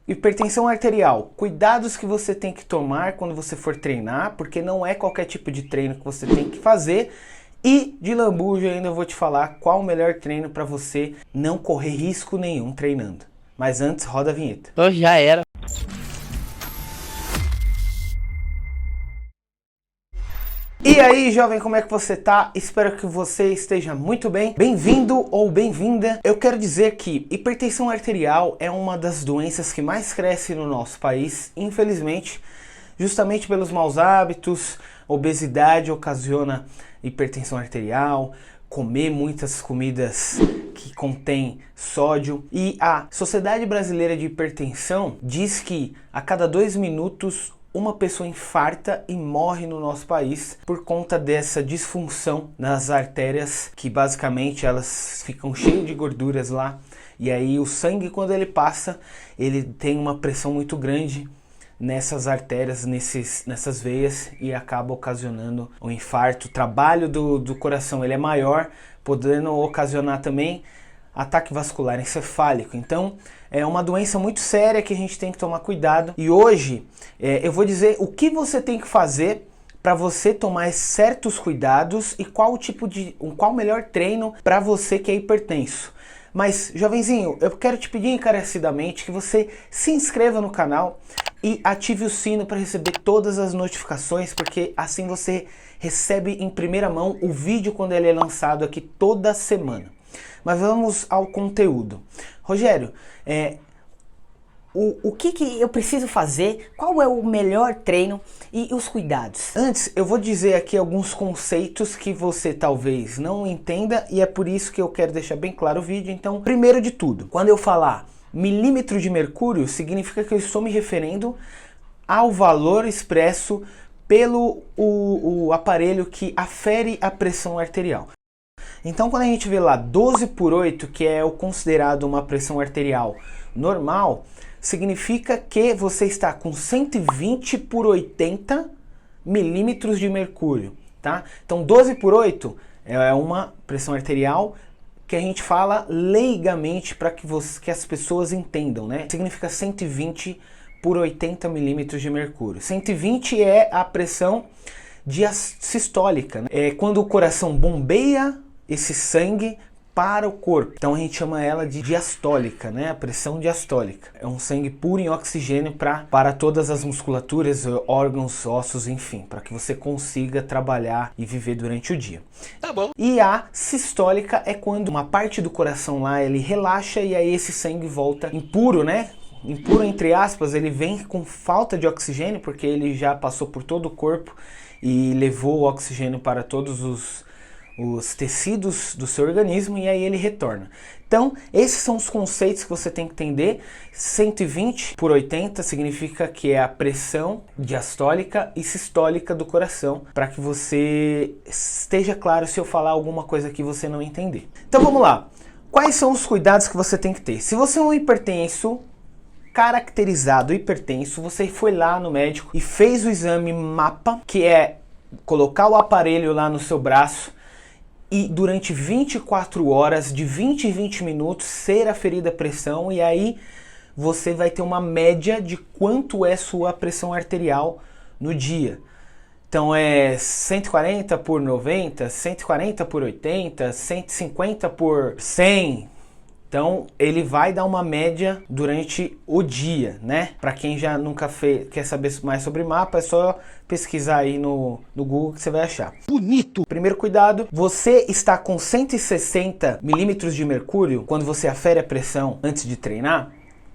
Hipertensão arterial, cuidados que você tem que tomar quando você for treinar, porque não é qualquer tipo de treino que você tem que fazer. E de lambuja ainda eu vou te falar qual o melhor treino para você não correr risco nenhum treinando. Mas antes, roda a vinheta. Então já era. E aí, jovem, como é que você tá? Espero que você esteja muito bem. Bem-vindo ou bem-vinda. Eu quero dizer que hipertensão arterial é uma das doenças que mais cresce no nosso país, infelizmente, justamente pelos maus hábitos. Obesidade ocasiona hipertensão arterial, comer muitas comidas que contêm sódio. E a Sociedade Brasileira de Hipertensão diz que a cada 2 minutos uma pessoa infarta e morre no nosso país por conta dessa disfunção nas artérias, que basicamente elas ficam cheias de gorduras lá, e aí o sangue, quando ele passa, ele tem uma pressão muito grande nessas artérias, nessas veias, e acaba ocasionando um infarto. O trabalho do coração ele é maior, podendo ocasionar também ataque vascular encefálico. Então é uma doença muito séria que a gente tem que tomar cuidado. E hoje eu vou dizer o que você tem que fazer para você tomar certos cuidados e qual o melhor treino para você que é hipertenso. Mas, jovenzinho, eu quero te pedir encarecidamente que você se inscreva no canal e ative o sino para receber todas as notificações, porque assim você recebe em primeira mão o vídeo quando ele é lançado aqui toda semana. Mas vamos ao conteúdo. Rogério, o que eu preciso fazer? Qual é o melhor treino e os cuidados? Antes, eu vou dizer aqui alguns conceitos que você talvez não entenda e é por isso que eu quero deixar bem claro o vídeo. Então, primeiro de tudo, quando eu falar milímetro de mercúrio, significa que eu estou me referindo ao valor expresso pelo o aparelho que afere a pressão arterial. Então, quando a gente vê lá 12 por 8, que é o considerado uma pressão arterial normal, significa que você está com 120 por 80 milímetros de mercúrio, tá? Então, 12 por 8 é uma pressão arterial que a gente fala leigamente para que as pessoas entendam, né? Significa 120 por 80 milímetros de mercúrio. 120 é a pressão diastólica, né? É quando o coração bombeia esse sangue para o corpo. Então a gente chama ela de diastólica, né? A pressão diastólica. É um sangue puro em oxigênio para todas as musculaturas, órgãos, ossos, enfim, para que você consiga trabalhar e viver durante o dia. Tá bom. E a sistólica é quando uma parte do coração lá ele relaxa e aí esse sangue volta impuro, né? Impuro entre aspas, ele vem com falta de oxigênio porque ele já passou por todo o corpo e levou o oxigênio para todos os tecidos do seu organismo e aí ele retorna. Então, esses são os conceitos que você tem que entender. 120 por 80 significa que é a pressão diastólica e sistólica do coração, para que você esteja claro se eu falar alguma coisa que você não entender. Então vamos lá. Quais são os cuidados que você tem que ter? Se você é um hipertenso, caracterizado hipertenso, você foi lá no médico e fez o exame MAPA, que é colocar o aparelho lá no seu braço e durante 24 horas, de 20 em 20 minutos, ser aferida a pressão, e aí você vai ter uma média de quanto é sua pressão arterial no dia. Então é 140 por 90, 140 por 80, 150 por 100. Então ele vai dar uma média durante o dia, né? Para quem já nunca quer saber mais sobre mapa, é só pesquisar aí no Google que você vai achar. Bonito! Primeiro cuidado, você está com 160 milímetros de mercúrio quando você afere a pressão antes de treinar,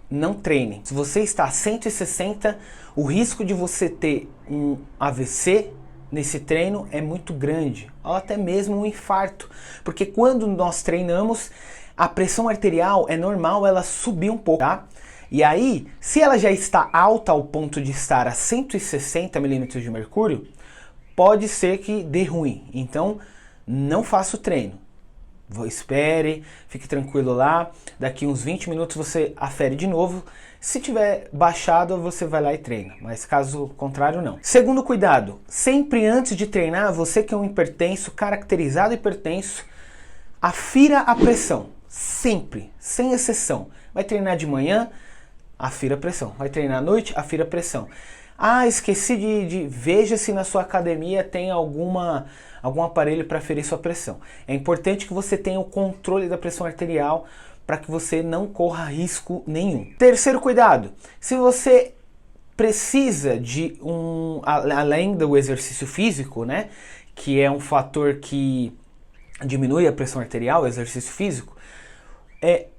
não treine. Se você está a 160, o risco de você ter um AVC nesse treino é muito grande, ou até mesmo um infarto, porque quando nós treinamos, a pressão arterial é normal ela subir um pouco, tá? E aí, se ela já está alta ao ponto de estar a 160 milímetros de mercúrio, pode ser que dê ruim. Então, não faça o treino. Espere, fique tranquilo lá. Daqui uns 20 minutos você afere de novo. Se tiver baixado, você vai lá e treina. Mas caso contrário, não. Segundo cuidado, sempre antes de treinar, você que é um hipertenso, caracterizado hipertenso, afira a pressão. Sempre, sem exceção. Vai treinar de manhã, afira a pressão. Vai treinar à noite, afira a pressão. Ah, esqueci veja se na sua academia tem algum aparelho para aferir sua pressão. É importante que você tenha o controle da pressão arterial para que você não corra risco nenhum. Terceiro cuidado, se você precisa de além do exercício físico, né, que é um fator que diminui a pressão arterial, o exercício físico,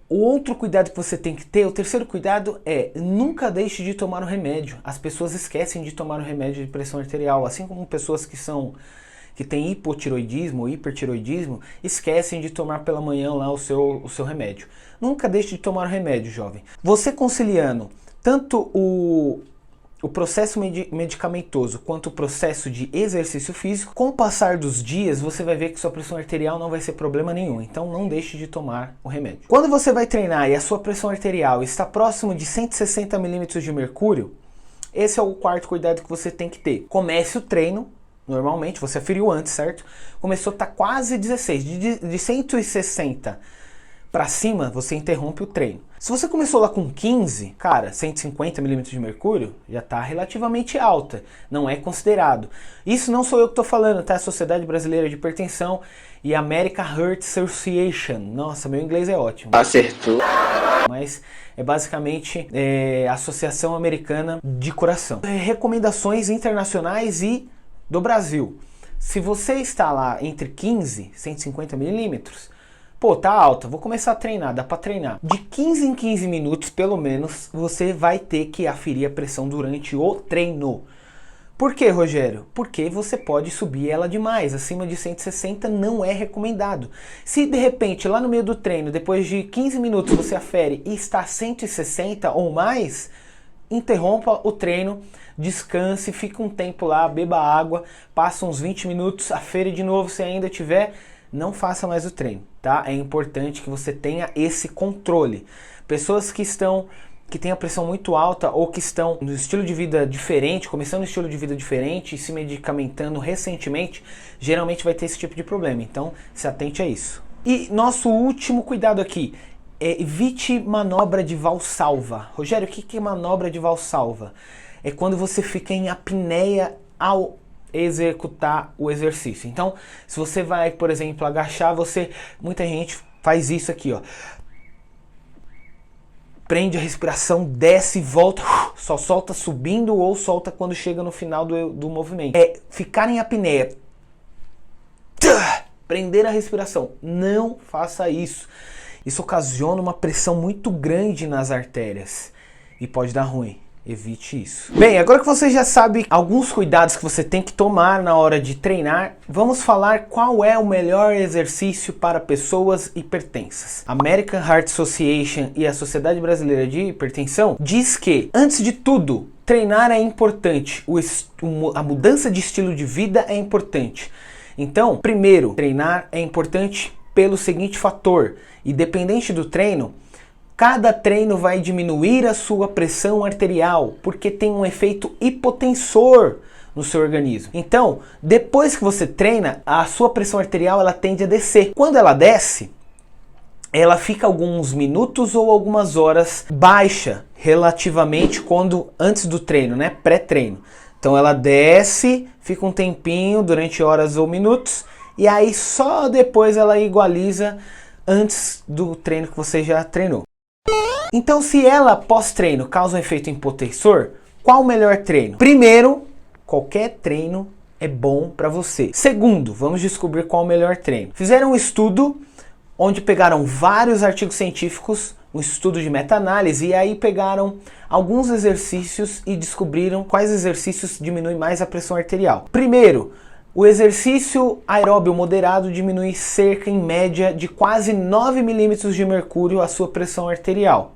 o outro cuidado que você tem que ter, o terceiro cuidado nunca deixe de tomar o remédio. As pessoas esquecem de tomar o remédio de pressão arterial, assim como pessoas que têm hipotiroidismo ou hipertiroidismo, esquecem de tomar pela manhã lá o seu remédio. Nunca deixe de tomar o remédio, jovem. Você conciliando tanto o processo medicamentoso quanto o processo de exercício físico, com o passar dos dias você vai ver que sua pressão arterial não vai ser problema nenhum, então não deixe de tomar o remédio. Quando você vai treinar e a sua pressão arterial está próximo de 160 milímetros de mercúrio, esse é o quarto cuidado que você tem que ter. Comece o treino, normalmente, você aferiu antes, certo? Começou a estar quase 16, de 160 para cima, você interrompe o treino. Se você começou lá com 15, cara, 150 milímetros de mercúrio, já está relativamente alta, não é considerado. Isso não sou eu que estou falando, tá? A Sociedade Brasileira de Hipertensão e a American Heart Association. Nossa, meu inglês é ótimo. Acertou. Mas é basicamente a Associação Americana de Coração. Recomendações internacionais e do Brasil. Se você está lá entre 15 e 150 milímetros, pô, tá alta, vou começar a treinar, dá pra treinar. De 15 em 15 minutos, pelo menos, você vai ter que aferir a pressão durante o treino. Por quê, Rogério? Porque você pode subir ela demais, acima de 160 não é recomendado. Se de repente, lá no meio do treino, depois de 15 minutos você afere e está a 160 ou mais, interrompa o treino, descanse, fica um tempo lá, beba água, passa uns 20 minutos, afere de novo se ainda tiver, não faça mais o treino, tá? É importante que você tenha esse controle. Pessoas que têm a pressão muito alta ou que estão no estilo de vida diferente, começando um estilo de vida diferente e se medicamentando recentemente, geralmente vai ter esse tipo de problema. Então, se atente a isso. E nosso último cuidado aqui, evite manobra de valsalva. Rogério, o que é manobra de valsalva? É quando você fica em apneia ao executar o exercício. Então, se você vai, por exemplo, agachar, muita gente faz isso aqui, ó. Prende a respiração, desce e volta, só solta subindo ou solta quando chega no final do movimento. É ficar em apneia. Prender a respiração. Não faça isso. Isso ocasiona uma pressão muito grande nas artérias e pode dar ruim. Evite isso. Bem, agora que você já sabe alguns cuidados que você tem que tomar na hora de treinar, vamos falar qual é o melhor exercício para pessoas hipertensas. A American Heart Association e a Sociedade Brasileira de Hipertensão diz que, antes de tudo, treinar é importante, a mudança de estilo de vida é importante. Então, primeiro, treinar é importante pelo seguinte fator: independente do treino, cada treino vai diminuir a sua pressão arterial, porque tem um efeito hipotensor no seu organismo. Então, depois que você treina, a sua pressão arterial ela tende a descer. Quando ela desce, ela fica alguns minutos ou algumas horas baixa, relativamente antes do treino, né? Pré-treino. Então ela desce, fica um tempinho, durante horas ou minutos, e aí só depois ela igualiza antes do treino que você já treinou. Então, se ela pós-treino causa um efeito hipotensor, qual o melhor treino? Primeiro, qualquer treino é bom para você. Segundo, vamos descobrir qual o melhor treino. Fizeram um estudo onde pegaram vários artigos científicos, um estudo de meta-análise, e aí pegaram alguns exercícios e descobriram quais exercícios diminuem mais a pressão arterial. Primeiro, o exercício aeróbio moderado diminui cerca, em média, de quase 9 milímetros de mercúrio a sua pressão arterial.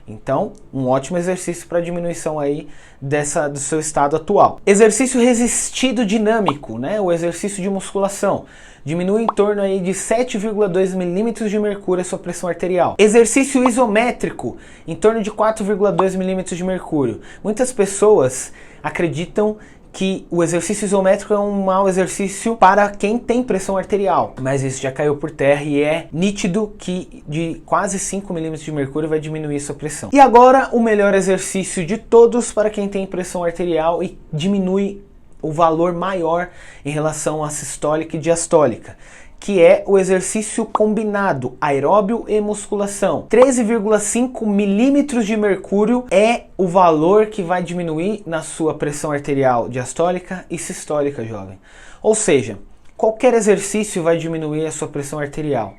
Então, um ótimo exercício para diminuição aí do seu estado atual. Exercício resistido dinâmico, né? O exercício de musculação. Diminui em torno aí de 7,2 milímetros de mercúrio a sua pressão arterial. Exercício isométrico, em torno de 4,2 milímetros de mercúrio. Muitas pessoas acreditam que o exercício isométrico é um mau exercício para quem tem pressão arterial, mas isso já caiu por terra e é nítido que de quase 5 milímetros de mercúrio vai diminuir sua pressão. E agora o melhor exercício de todos para quem tem pressão arterial e diminui o valor maior em relação à sistólica e diastólica, que é o exercício combinado, aeróbio e musculação. 13,5 milímetros de mercúrio é o valor que vai diminuir na sua pressão arterial diastólica e sistólica, jovem. Ou seja, qualquer exercício vai diminuir a sua pressão arterial.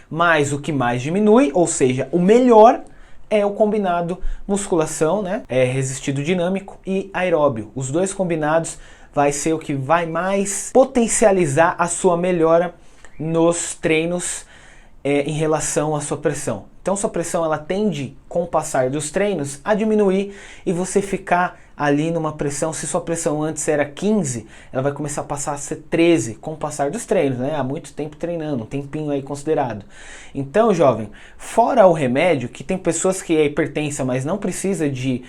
Mas o que mais diminui, ou seja, o melhor, é o combinado musculação, né? É resistido dinâmico e aeróbio. Os dois combinados vai ser o que vai mais potencializar a sua melhora nos treinos em relação à sua pressão. Então sua pressão ela tende, com o passar dos treinos, a diminuir e você ficar ali numa pressão, se sua pressão antes era 15, ela vai começar a passar a ser 13 com o passar dos treinos, né? Há muito tempo treinando, um tempinho aí considerado. Então, jovem, fora o remédio, que tem pessoas que é hipertensa, mas não precisa de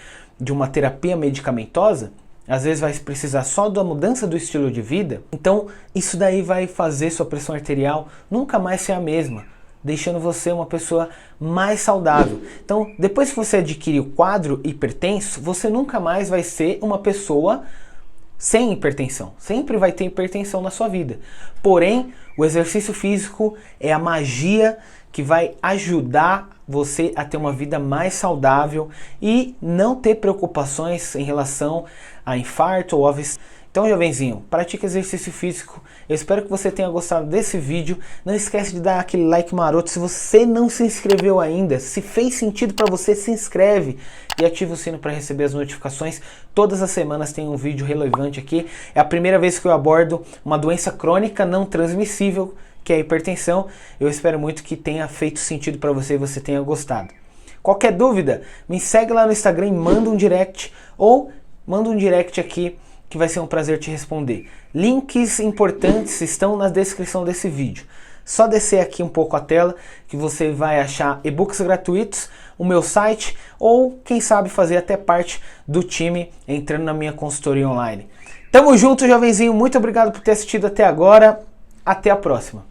uma terapia medicamentosa, às vezes vai precisar só da mudança do estilo de vida, então isso daí vai fazer sua pressão arterial nunca mais ser a mesma, deixando você uma pessoa mais saudável. Então, depois que você adquirir o quadro hipertenso, você nunca mais vai ser uma pessoa sem hipertensão. Sempre vai ter hipertensão na sua vida. Porém, o exercício físico é a magia que vai ajudar você a ter uma vida mais saudável e não ter preocupações em relação a infarto ou AVC. Então, jovenzinho, pratique exercício físico. Eu espero que você tenha gostado desse vídeo. Não esquece de dar aquele like maroto. Se você não se inscreveu ainda, se fez sentido para você, se inscreve e ativa o sino para receber as notificações. Todas as semanas tem um vídeo relevante aqui. É a primeira vez que eu abordo uma doença crônica não transmissível, que é a hipertensão. Eu espero muito que tenha feito sentido para você e você tenha gostado. Qualquer dúvida, me segue lá no Instagram e manda um direct ou manda um direct aqui que vai ser um prazer te responder. Links importantes estão na descrição desse vídeo. Só descer aqui um pouco a tela que você vai achar e-books gratuitos, o meu site ou quem sabe fazer até parte do time entrando na minha consultoria online. Tamo junto, jovenzinho. Muito obrigado por ter assistido até agora. Até a próxima.